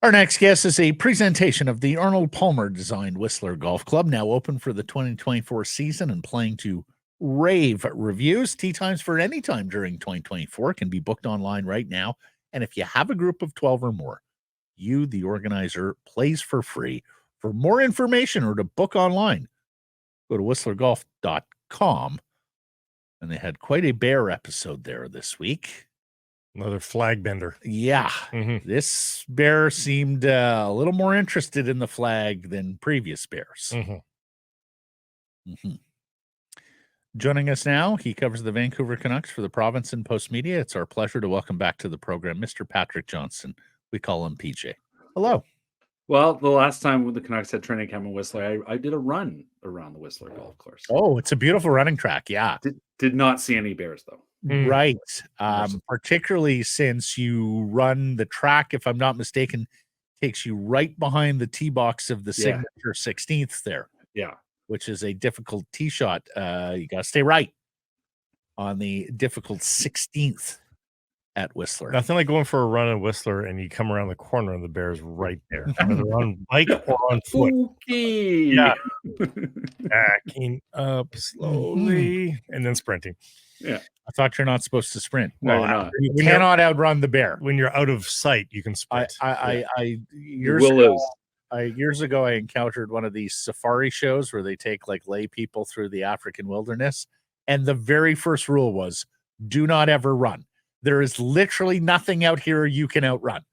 Our next guest is a presentation of the Arnold Palmer designed Whistler Golf Club, now open for the 2024 season and playing to rave reviews. Tee times for any time during 2024 can be booked online right now. And if you have a group of 12 or more, you, the organizer, plays for free. For more information or to book online, go to whistlergolf.com. And they had quite a bear episode there this week. Another flag bender. Yeah. Mm-hmm. This bear seemed a little more interested in the flag than previous bears. Mm-hmm. Mm-hmm. Joining us now, he covers the Vancouver Canucks for the Province and Post Media. It's our pleasure to welcome back to the program Mr. Patrick Johnston. We call him PJ. Hello. Well, the last time the Canucks had training camp in Whistler, I did a run around the Whistler golf course. Oh, it's a beautiful running track. Yeah. Did not see any bears, though. Right. Particularly since you run the track, if I'm not mistaken, takes you right behind the tee box of the signature 16th there. Yeah. Which is a difficult tee shot. You got to stay right on the difficult 16th at Whistler. Nothing like going for a run in Whistler and you come around the corner and the bear's right there, whether on bike or on foot. Okay. Yeah. Backing up slowly and then sprinting. Yeah. I thought you're not supposed to sprint. No, not. You cannot outrun the bear. When you're out of sight, you can sprint. Years ago, I encountered one of these safari shows where they take like lay people through the African wilderness. And the very first rule was do not ever run. There is literally nothing out here you can outrun.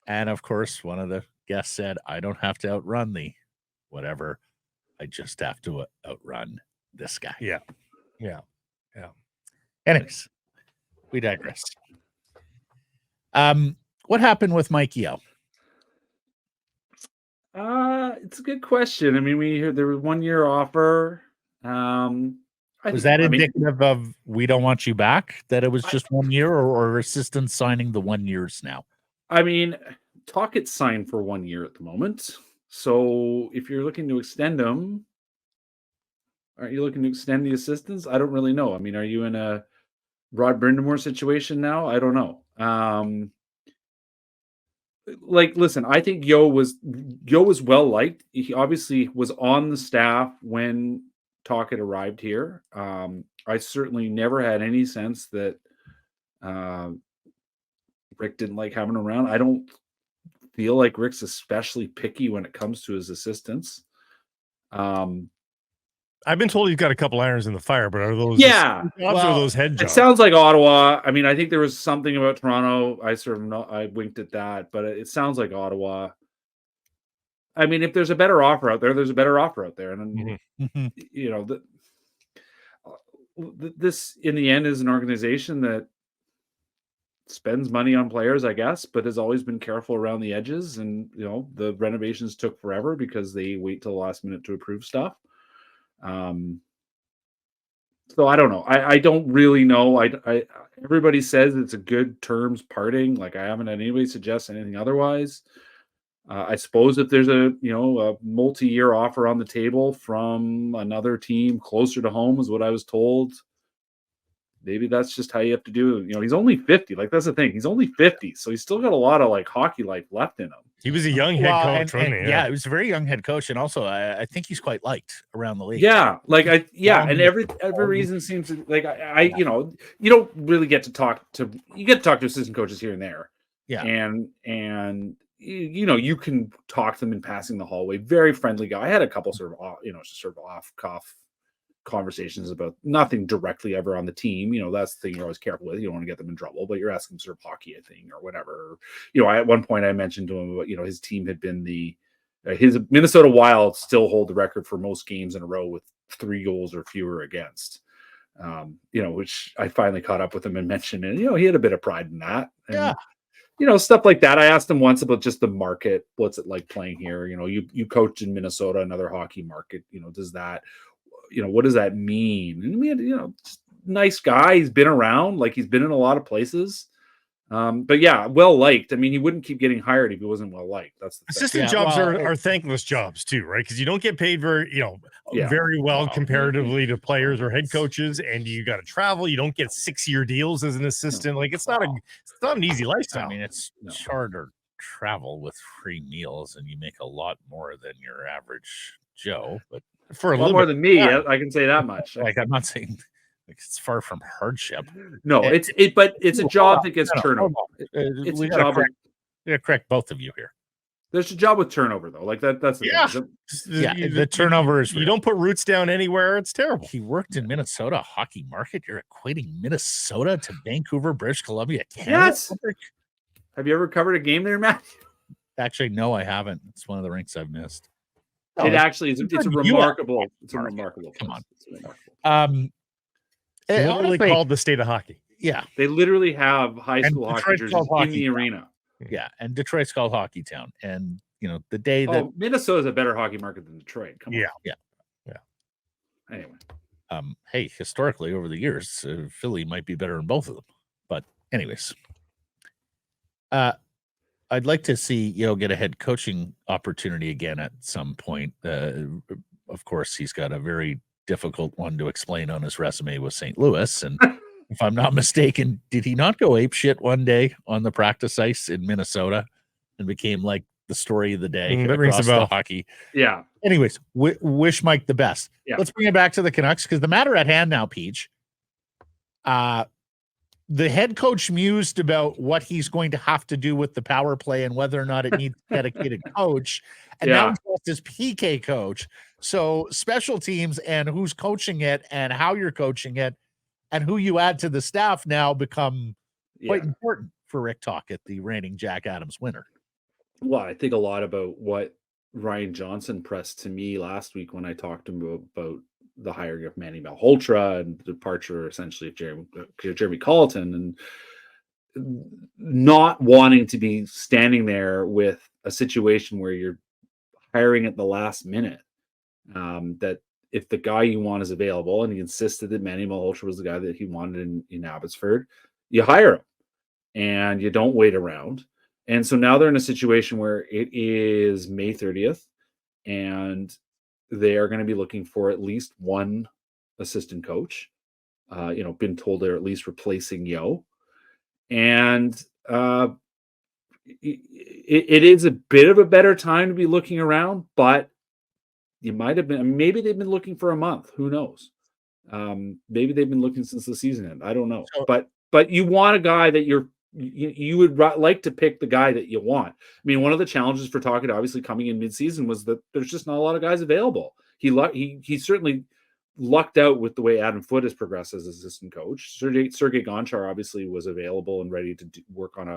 And of course, one of the guests said, I don't have to outrun the whatever. I just have to outrun this guy. Yeah. Anyways, we digress. What happened with Mike Yeo? It's a good question. I mean, we heard there was 1 year offer. Was that indicative of we don't want you back? That it was just 1 year, or assistants signing the 1 years now? I mean, Talkett's signed for 1 year at the moment. So if you're looking to extend them, aren't you looking to extend the assistants? I don't really know. I mean, are you in a Rod Brindamore situation now? I don't know. Listen, I think Yeo was well liked. He obviously was on the staff when Talkett arrived here. I certainly never had any sense that Rick didn't like having him around. I don't feel like Rick's especially picky when it comes to his assistants. I've been told he's got a couple irons in the fire, but are those jobs or those head jobs? It sounds like Ottawa. I mean, I think there was something about Toronto. I winked at that, but it sounds like Ottawa. I mean, if there's a better offer out there, there's a better offer out there, and you know, this in the end is an organization that spends money on players, I guess, but has always been careful around the edges. And you know, the renovations took forever because they wait till the last minute to approve stuff. So I don't know. I don't really know. Everybody says it's a good terms parting. Like I haven't had anybody suggest anything otherwise. I suppose if there's a multi-year offer on the table from another team closer to home is what I was told. Maybe that's just how you have to do it. You know, he's only 50. Like that's the thing. He's only 50, so he's still got a lot of like hockey life left in him. He was a young head coach, wasn't he? Yeah, he was a very young head coach, and also I think he's quite liked around the league. Yeah, and every reason seems to like you know, you don't really get to talk to assistant coaches here and there. Yeah, and you know, you can talk to them in passing the hallway. Very friendly guy. I had a couple sort of off cuff conversations about nothing directly ever on the team. You know, that's the thing you're always careful with. You don't want to get them in trouble, but you're asking sort of hockey thing or whatever. You know, at one point I mentioned to him about, you know, his team had been his Minnesota Wild still hold the record for most games in a row with 3 goals or fewer against. You know, which I finally caught up with him and mentioned, and you know, he had a bit of pride in that. And, yeah. You know, stuff like that. I asked him once about just the market. What's it like playing here? You know, you coached in Minnesota, another hockey market. You know, what does that mean? And we had, you know, nice guy. He's been around, like he's been in a lot of places. But yeah, well liked. I mean, he wouldn't keep getting hired if he wasn't well liked. That's the assistant jobs are thankless jobs too, right? Because you don't get paid very well comparatively to players or head coaches, and you got to travel. You don't get 6-year deals as an assistant. Like it's not an easy lifestyle. I mean, it's harder travel with free meals, and you make a lot more than your average Joe. But for a lot more than me, I can say that much. Like, I'm not saying like it's far from hardship. No, And- but it's a job that gets turnover. It's a job. We gotta correct both of you here. There's a job with turnover though. Like that's the thing. The turnover is you real. don't put roots down anywhere. It's terrible. He worked in Minnesota hockey market. You're equating Minnesota to Vancouver, British Columbia, Canada. Yes. Have you ever covered a game there, Matt? Actually, no, I haven't. It's one of the rinks I've missed. It actually is. It's a remarkable. It's a remarkable. Come on. It's remarkable. It's literally called the state of hockey. Yeah, they literally have high school hockey Detroit's jerseys called in Hockey the Town. arena. Yeah, and Detroit's called Hockey Town. And you know, the day that Minnesota's a better hockey market than Detroit. Come on. Yeah. Anyway, hey, historically over the years, Philly might be better than both of them. But anyways, I'd like to see Yeo get a head coaching opportunity again at some point. Of course, he's got a very difficult one to explain on his resume with St. Louis. And if I'm not mistaken, did he not go apeshit one day on the practice ice in Minnesota and became like the story of the day That rings a across bell. the hockey? yeah. Anyways, wish Mike the best. Yeah. Let's bring it back to the Canucks because the matter at hand now, Peach. The head coach mused about what he's going to have to do with the power play and whether or not it needs a dedicated coach. And now he's lost his PK coach. So special teams and who's coaching it and how you're coaching it and who you add to the staff now become quite important for Rick Tocchet, the reigning Jack Adams winner. Well, I think a lot about what Ryan Johnston pressed to me last week when I talked to him about the hiring of Manny Malhotra and the departure essentially of Jeremy Colleton, and not wanting to be standing there with a situation where you're hiring at the last minute. That if the guy you want is available, and he insisted that Manny Malhotra was the guy that he wanted in Abbotsford, you hire him and you don't wait around. And so now they're in a situation where it is May 30th and they are going to be looking for at least one assistant coach. Been told they're at least replacing Yeo. And it is a bit of a better time to be looking around, but you might have been, maybe they've been looking for a month. Who knows? Maybe they've been looking since the season ended. I don't know. But you want a guy that you would like to pick the guy that you want. I mean, one of the challenges for Tocchet, obviously coming in mid-season, was that there's just not a lot of guys available. He certainly lucked out with the way Adam Foote has progressed as assistant coach. Sergei Gonchar obviously was available and ready to work on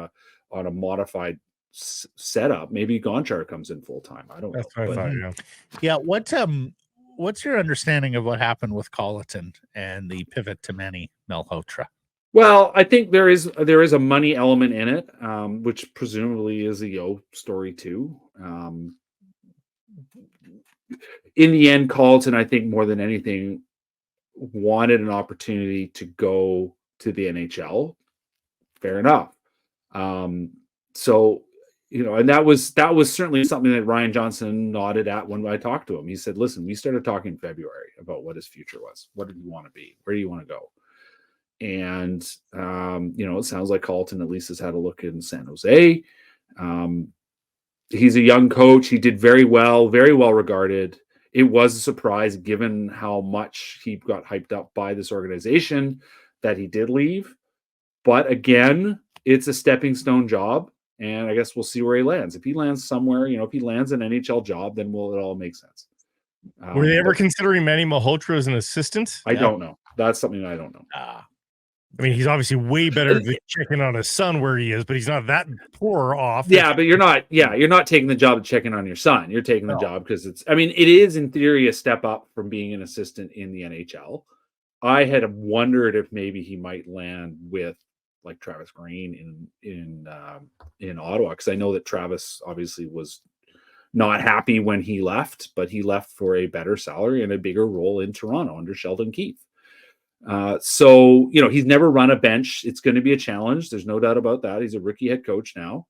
a modified setup. Maybe Gonchar comes in full time. I don't know. That's what I thought. Yeah. What's your understanding of what happened with Colleton and the pivot to Manny Malhotra? Well, I think there is a money element in it, which presumably is a Yeo story too. In the end, Colleton, I think more than anything, wanted an opportunity to go to the NHL. Fair enough. So, and that was certainly something that Ryan Johnston nodded at when I talked to him. He said, "Listen, we started talking in February about what his future was. What did you want to be? Where do you want to go?" And, it sounds like Colleton at least has had a look in San Jose. He's a young coach. He did very well regarded. It was a surprise given how much he got hyped up by this organization that he did leave. But again, it's a stepping stone job. And I guess we'll see where he lands. If he lands somewhere, if he lands an NHL job, then it all make sense. Were they ever considering Manny Malhotra as an assistant? I don't know. That's something I don't know. I mean, he's obviously way better than checking on his son where he is, but he's not that poor off. Yeah, but you're not taking the job to check in on your son. You're taking the job because it is in theory a step up from being an assistant in the NHL. I had wondered if maybe he might land with like Travis Green in Ottawa, because I know that Travis obviously was not happy when he left, but he left for a better salary and a bigger role in Toronto under Sheldon Keefe. So he's never run a bench. It's going to be a challenge. There's no doubt about that. He's a rookie head coach now.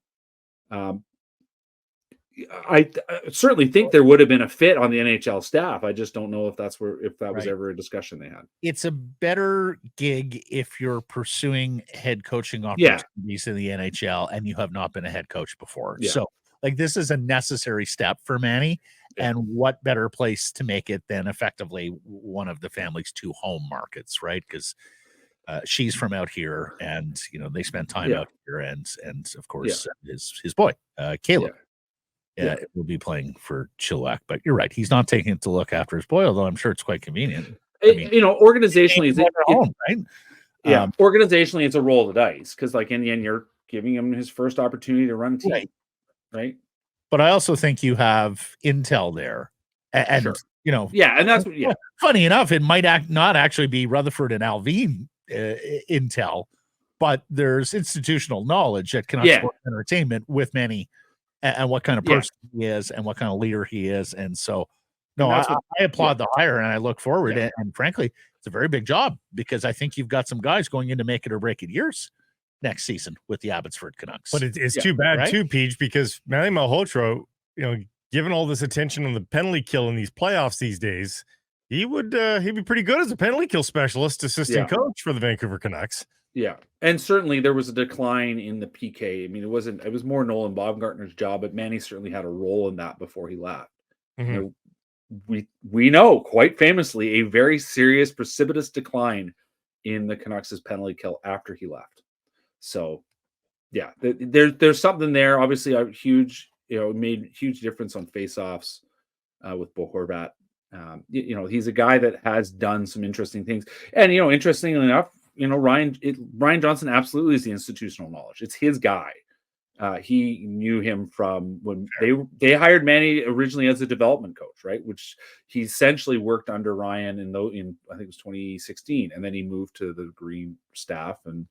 I certainly think there would have been a fit on the NHL staff. I just don't know if that was ever a discussion they had. It's a better gig if you're pursuing head coaching Yeah. opportunities in the NHL and you have not been a head coach before. Yeah. So, like, this is a necessary step for Manny. Yeah. And what better place to make it than effectively one of the family's 2 home markets, right? Because she's from out here, and they spend time out here, and of course his boy Caleb will be playing for Chilliwack. But you're right, he's not taking it to look after his boy, although I'm sure it's quite convenient. Organizationally, home, right? Organizationally, it's a roll of the dice because, like, in the end, you're giving him his first opportunity to run a team, right? But I also think you have intel there, and and that's funny enough, it might not actually be Rutherford and Alvin intel, but there's institutional knowledge at Canucks Sports Entertainment with Manny and what kind of person he is and what kind of leader he is. And so, I applaud the hire, and I look forward. And frankly, it's a very big job because I think you've got some guys going into make it or break it years next season with the Abbotsford Canucks. But it's too bad too, Peach, because Manny Malhotra, given all this attention on the penalty kill in these playoffs these days, he'd be pretty good as a penalty kill specialist, assistant coach for the Vancouver Canucks. Yeah, and certainly there was a decline in the PK. I mean, it was more Nolan Baumgartner's job, but Manny certainly had a role in that before he left. Mm-hmm. We know quite famously a very serious, precipitous decline in the Canucks' penalty kill after he left. So, there's something there. Obviously, a huge, made huge difference on faceoffs with Bo Horvat. He's a guy that has done some interesting things, and interestingly enough, Ryan Johnston absolutely is the institutional knowledge. It's his guy. He knew him from when they hired Manny originally as a development coach, right? Which he essentially worked under Ryan in I think it was 2016, and then he moved to the Green staff and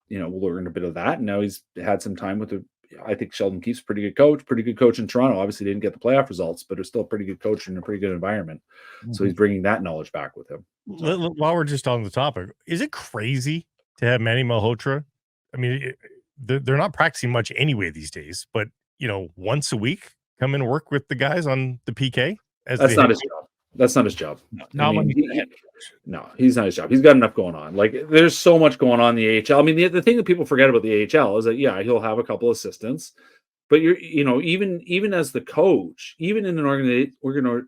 learned a bit of that. And now he's had some time with I think Sheldon Keefe's pretty good coach in Toronto. Obviously didn't get the playoff results, but it's still a pretty good coach in a pretty good environment. Mm-hmm. So he's bringing that knowledge back with him. While we're just on the topic, is it crazy to have Manny Malhotra? I mean, they're not practicing much anyway these days, but once a week come and work with the guys on the PK. That's not his job. That's not his job. No, he's not his job. He's got enough going on. Like, there's so much going on in the AHL. I mean, the thing that people forget about the AHL is that he'll have a couple assistants, but even as the coach, even in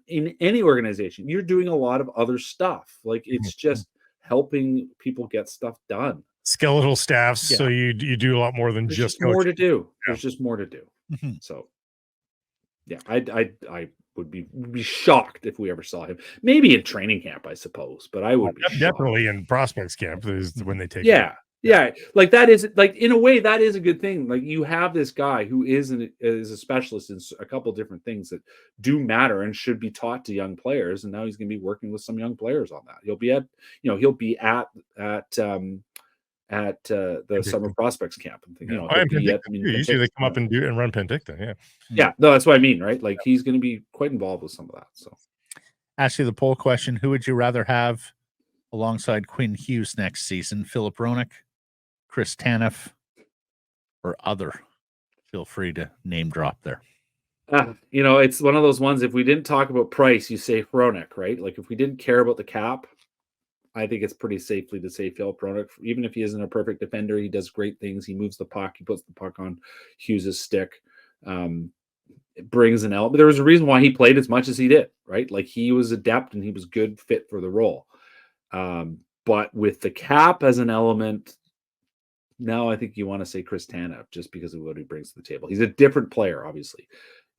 in any organization, you're doing a lot of other stuff. Like, it's just helping people get stuff done. Skeletal staffs, so you do a lot more than just more to do. There's just more to do. Mm-hmm. So, I would be shocked if we ever saw him. Maybe in training camp, I suppose, but I would be definitely in prospects camp is when they take. Like, that is, like, in a way that is a good thing. Like, you have this guy who is a specialist in a couple different things that do matter and should be taught to young players, and now he's going to be working with some young players on that. He'll be at the summer prospects camp. And usually they come up and run Penticton. No, that's what I mean, right? Like, he's going to be quite involved with some of that. So, ask you the poll question: who would you rather have alongside Quinn Hughes next season? Philip Hronek, Chris Tanev, or other? Feel free to name drop there. It's one of those ones. If we didn't talk about price, you say Hronek, right? Like, if we didn't care about the cap, I think it's pretty safely to say Philip Hronek. Even if he isn't a perfect defender, he does great things. He moves the puck. He puts the puck on Hughes' stick. It brings an element. There was a reason why he played as much as he did, right? Like, he was adept and he was good fit for the role. But with the cap as an element, now I think you want to say Chris Tanev just because of what he brings to the table. He's a different player, obviously.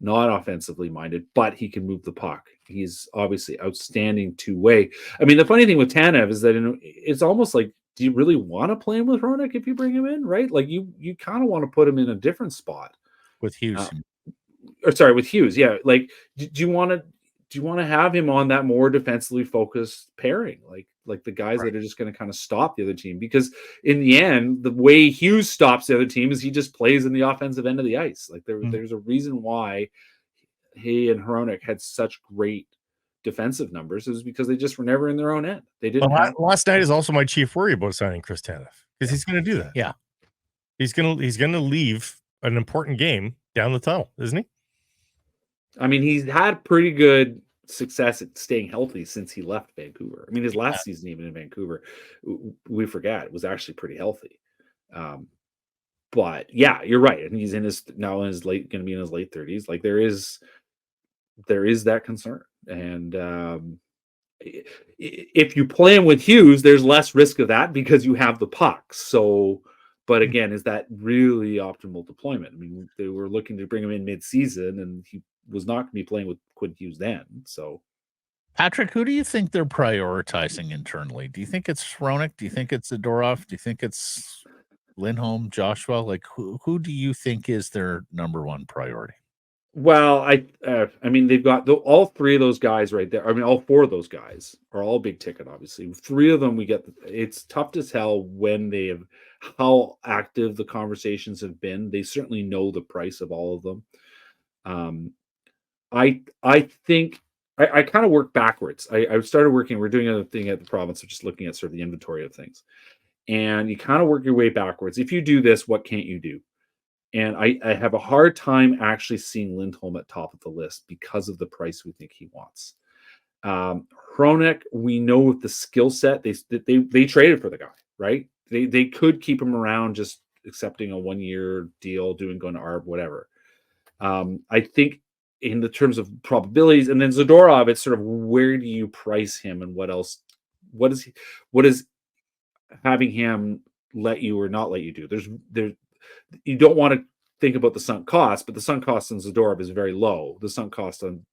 Not offensively minded, but he can move the puck. He's obviously outstanding two-way. I mean, the funny thing with Tanev is that it's almost like, do you really want to play him with Hronek if you bring him in, right? Like, you kind of want to put him in a different spot with Hughes. With Hughes, yeah. Like, do you want to have him on that more defensively focused pairing, like the guys that are just going to kind of stop the other team? Because in the end, the way Hughes stops the other team is he just plays in the offensive end of the ice. Like, there's a reason why he and Hronek had such great defensive numbers. It was because they just were never in their own end. They didn't. Last night is also my chief worry about signing Chris Tanev, because he's going to do that. Yeah, he's going to leave an important game down the tunnel, isn't he? I mean, he's had pretty good success at staying healthy since he left Vancouver. I mean, his last season, even in Vancouver, we forget, it was actually pretty healthy. But yeah, you're right, and he's going to be in his late 30s. Like there is that concern, and if you play him with Hughes, there's less risk of that because you have the puck. So, but again, is that really optimal deployment? I mean, they were looking to bring him in mid-season, and he was not going to be playing with Quinn Hughes then. So, Patrick, who do you think they're prioritizing internally? Do you think it's Hronek? Do you think it's Zadorov? Do you think it's Lindholm, Joshua? Like who do you think is their number one priority? well, I mean, they've got all three of those guys right there. I mean, all four of those guys are all big ticket. Obviously, three of them it's tough to tell how active the conversations have been. They certainly know the price of all of them. I think I kind of work backwards. I started working. We're doing a thing at the province of just looking at sort of the inventory of things, and you kind of work your way backwards. If you do this, what can't you do? And I have a hard time actually seeing Lindholm at top of the list because of the price we think he wants. Hronek, we know with the skill set, they traded for the guy, right? They could keep him around, just accepting a 1-year deal, going to ARB, whatever. I think in the terms of probabilities, and then Zadorov, it's sort of where do you price him and what else? What is having him let you or not let you do? You don't want to think about the sunk cost, but the sunk cost on Zadorov is very low. The sunk cost on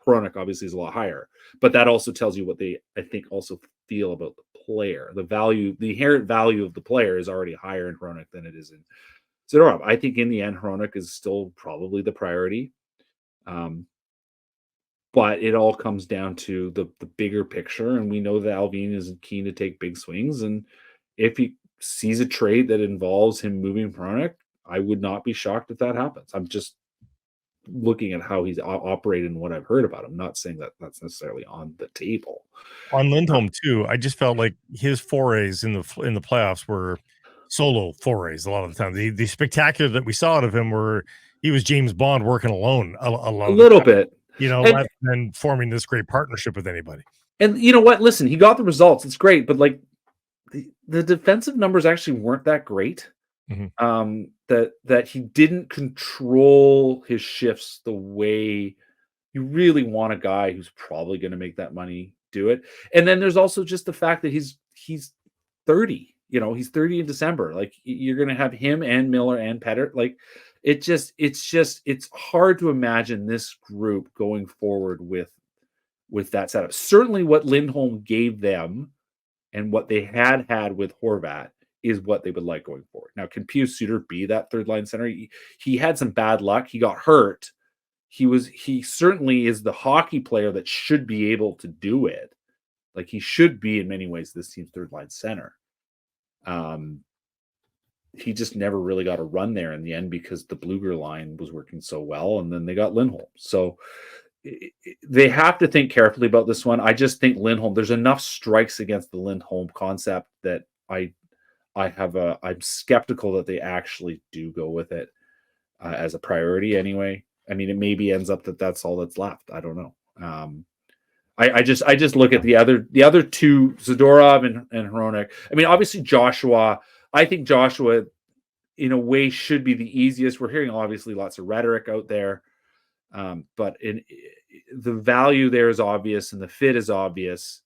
Hronek obviously is a lot higher, but that also tells you what they, I think, also feel about the player. The inherent value of the player is already higher in Hronek than it is in Zadorov. I think in the end, Hronek is still probably the priority. But it all comes down to the bigger picture, and we know that Alvin is keen to take big swings, and if he sees a trade that involves him moving Hronek, I would not be shocked if that happens. I'm just looking at how he's operated and what I've heard about him, not saying that that's necessarily on the table. On Lindholm too, I just felt like his forays in the playoffs were solo forays a lot of the time. The spectacular that we saw out of him were he was James Bond working alone a little bit, rather than forming this great partnership with anybody. And you know what? Listen, he got the results. It's great, but like the defensive numbers actually weren't that great. Mm-hmm. That he didn't control his shifts the way you really want a guy who's probably going to make that money do it. And then there's also just the fact that he's 30. He's 30 in December. Like you're going to have him and Miller and Petter. Like it's hard to imagine this group going forward with that setup. Certainly what Lindholm gave them and what they had with Horvat is what they would like going forward. Now, can Pius Suter be that third line center? He had some bad luck. He got hurt. He certainly is the hockey player that should be able to do it. Like he should be in many ways this team's third line center. He just never really got a run there in the end because the Bluger line was working so well, and then they got Lindholm. So they have to think carefully about this one. I just think Lindholm, there's enough strikes against the Lindholm concept that I'm skeptical that they actually do go with it as a priority anyway. I mean, it maybe ends up that's all that's left. I don't know. I just look at the other two, Zadorov and Hronek. I mean, obviously Joshua. I think Joshua, in a way, should be the easiest. We're hearing obviously lots of rhetoric out there, but the value there is obvious and the fit is obvious.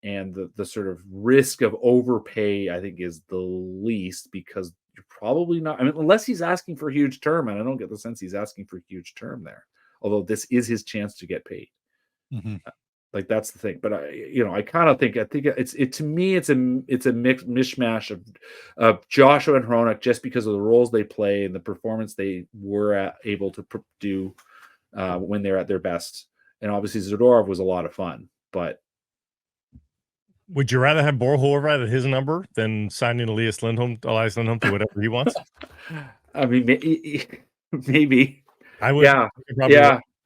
And the sort of risk of overpay, I think, is the least because you're probably not. I mean, unless he's asking for a huge term, and I don't get the sense he's asking for a huge term there. Although this is his chance to get paid, like that's the thing. But I kind of think to me it's a mixed mishmash of Joshua and Hronek just because of the roles they play and the performance they were able to do when they're at their best. And obviously Zadorov was a lot of fun, but. Would you rather have Bo Horvat at his number than signing Elias Lindholm to whatever he wants? I mean, maybe. I would. Yeah.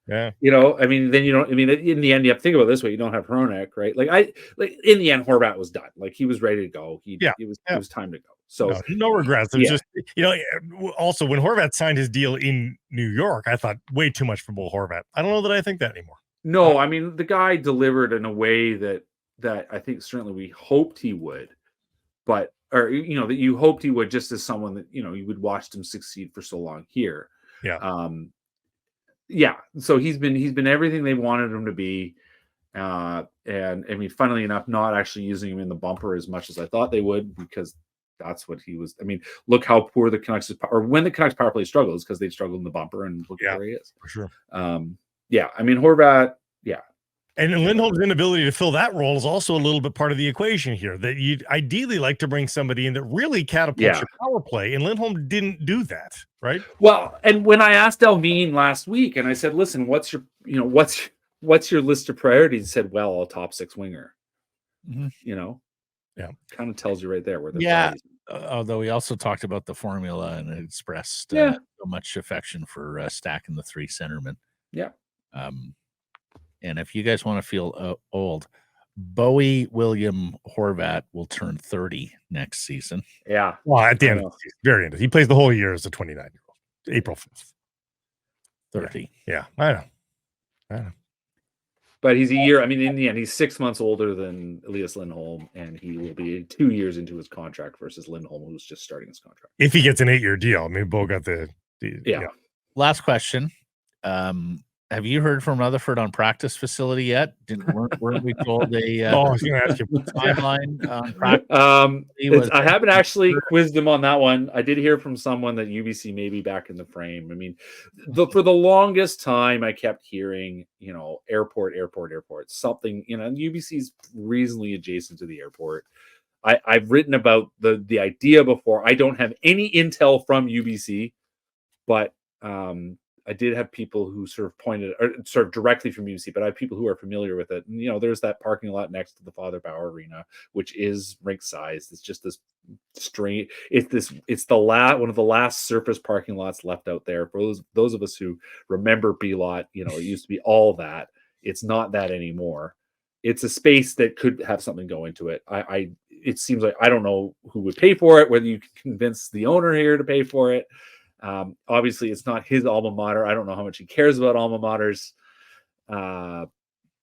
Yeah. I mean, then you don't. I mean, in the end, you have to think about it this way: you don't have Hronek, right? Like in the end, Horvat was done. Like he was ready to go. It was time to go. So no regrets. It was just, also when Horvat signed his deal in New York, I thought way too much for Bo Horvat. I don't know that I think that anymore. No, I mean, the guy delivered in a way that I think certainly we hoped he would, that you hoped he would, just as someone that, you would watch him succeed for so long here. Yeah. So he's been everything they wanted him to be. And I mean, funnily enough, not actually using him in the bumper as much as I thought they would, because that's what he was. I mean, look how poor the Canucks or when the Canucks power play struggles, because they struggled in the bumper, and look where he is. For sure. I mean, Horvat, And Lindholm's inability to fill that role is also a little bit part of the equation here, that you'd ideally like to bring somebody in that really catapults your power play. And Lindholm didn't do that, right? Well, and when I asked Delvine last week and I said, listen, what's your list of priorities? He said, well, I'll top six winger. Kind of tells you right there where the although we also talked about the formula and expressed so much affection for stacking the three centermen. And if you guys want to feel old, Bowie William Horvat will turn 30 next season. Yeah. Well, at the end of the season, very end. He plays the whole year as a 29-year-old. April 5th. 30. Yeah, I know. But he's a year. I mean, in the end, he's 6 months older than Elias Lindholm, and he will be 2 years into his contract versus Lindholm, who's just starting his contract. If he gets an 8-year deal, I mean, Bo got the Last question. Have you heard from Rutherford on practice facility yet? Weren't we told a I was going to ask you timeline on practice? I haven't actually quizzed him on that one. I did hear from someone that UBC may be back in the frame. I mean, for the longest time, I kept hearing, airport, something. UBC is reasonably adjacent to the airport. I've written about the idea before. I don't have any intel from UBC, but I did have people who sort of pointed, or sort of directly from UBC, but I have people who are familiar with it. And, there's that parking lot next to the Father Bauer Arena, which is rink sized. It's just this strange. It's one of the last surface parking lots left out there. For those of us who remember B Lot, it used to be all that. It's not that anymore. It's a space that could have something go into it. It seems like, I don't know who would pay for it, whether you can convince the owner here to pay for it. Obviously it's not his alma mater. I don't know how much he cares about alma maters.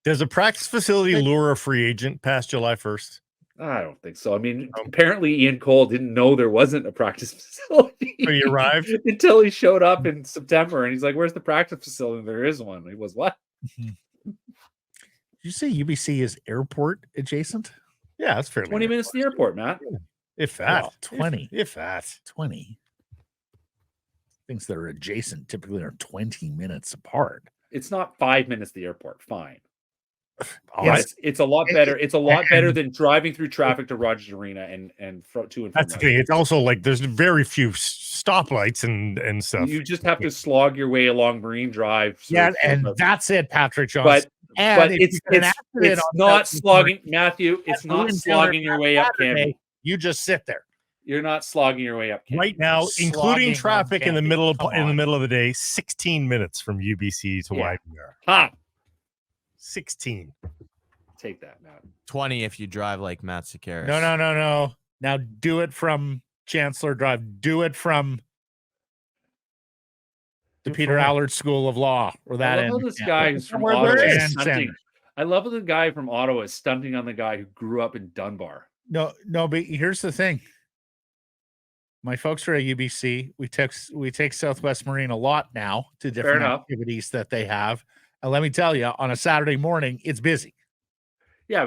Does a practice facility lure a free agent past July 1st? I don't think so. I mean, apparently Ian Cole didn't know there wasn't a practice facility. When he arrived until he showed up in September, and he's like, "Where's the practice facility?" And there is one. He was, what? Did you say UBC is airport adjacent? Yeah, that's fair. 20 minutes to the airport, Matt. If that. Well, 20. If that. 20. Things that are adjacent typically are 20 minutes apart. It's not 5 minutes to the airport. Fine. Yes. It's a lot better. It's a lot better than driving through traffic to Rogers Arena and to and from. That's the thing. It's also like there's very few stoplights and stuff. You just have to slog your way along Marine Drive. And that's it, Patrick Johnston. But it's not slogging, Matthew. It's not slogging your way up, Campbell. You just sit there. You're not slogging your way up, Campbell. Right now, including traffic in the middle of the day, 16 minutes from UBC to Widener. 16. Take that, Matt. 20 if you drive like Matt Sakaris. No. Now do it from Chancellor Drive. Do it from the Peter Allard School of Law, or that. I love this guy who's from Ottawa is stunting. I love the guy from Ottawa is stunting on the guy who grew up in Dunbar. No, but here's the thing. My folks are at UBC. We take Southwest Marine a lot now to different activities that they have. And let me tell you, on a Saturday morning, it's busy. Yeah,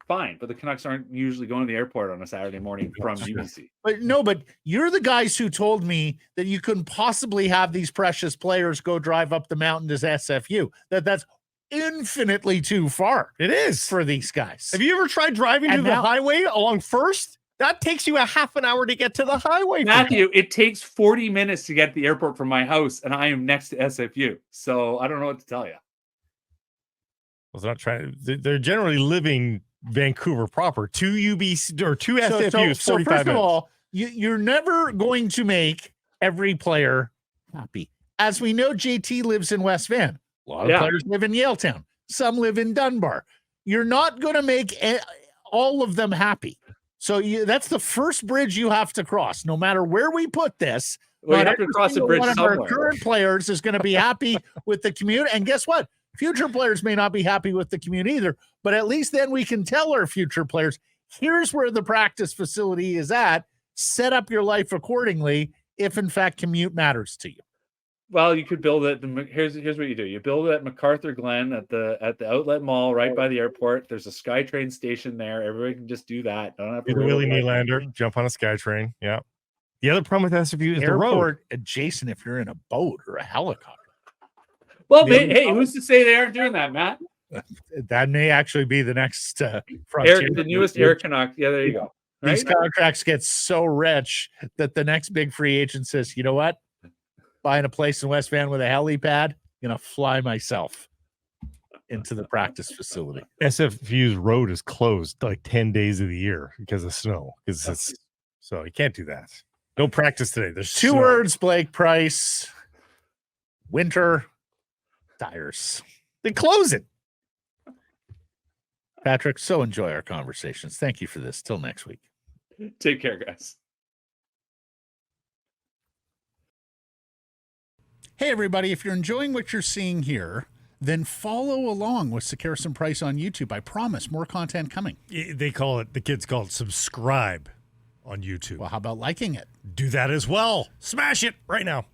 fine. But the Canucks aren't usually going to the airport on a Saturday morning from UBC. But you're the guys who told me that you couldn't possibly have these precious players go drive up the mountain to SFU. That's infinitely too far. It is for these guys. Have you ever tried driving to the highway along First? That takes you a half an hour to get to the highway. Matthew, it takes 40 minutes to get to the airport from my house, and I am next to SFU. So I don't know what to tell you. Well, not trying. They're generally living Vancouver proper. 2 UBC or 2 SFUs. So first of all, you're never going to make every player happy. As we know, JT lives in West Van. A lot of players live in Yaletown. Some live in Dunbar. You're not going to make all of them happy. So that's the first bridge you have to cross, no matter where we put this. Well, you not have to every cross a single bridge one of somewhere. our current players is going to be happy with the commute. And guess what? Future players may not be happy with the commute either, but at least then we can tell our future players, here's where the practice facility is at. Set up your life accordingly if, in fact, commute matters to you. Well, you could build it. Here's what you do. You build it at MacArthur Glen at the outlet mall right by the airport. There's a SkyTrain station there. Everybody can just do that. Don't have to Either Willie Nylander, jump on a SkyTrain. Yeah. The other problem with SFU is airport the road. adjacent if you're in a boat or a helicopter. Well, hey, who's to say they aren't doing that, Matt? That may actually be the next frontier. The newest Air Canuck. Yeah, there you go. Right? These contracts get so rich that the next big free agent says, you know what? Buying a place in West Van with a helipad, going to fly myself into the practice facility. SFU's road is closed like 10 days of the year because of snow. So you can't do that. No practice today. There's two snow. words, Blake Price. Winter tires. They close it. Patrick, so enjoy our conversations. Thank you for this. Till next week. Take care, guys. Hey, everybody, if you're enjoying what you're seeing here, then follow along with Sekeres and Price on YouTube. I promise more content coming. The kids call it subscribe on YouTube. Well, how about liking it? Do that as well. Smash it right now.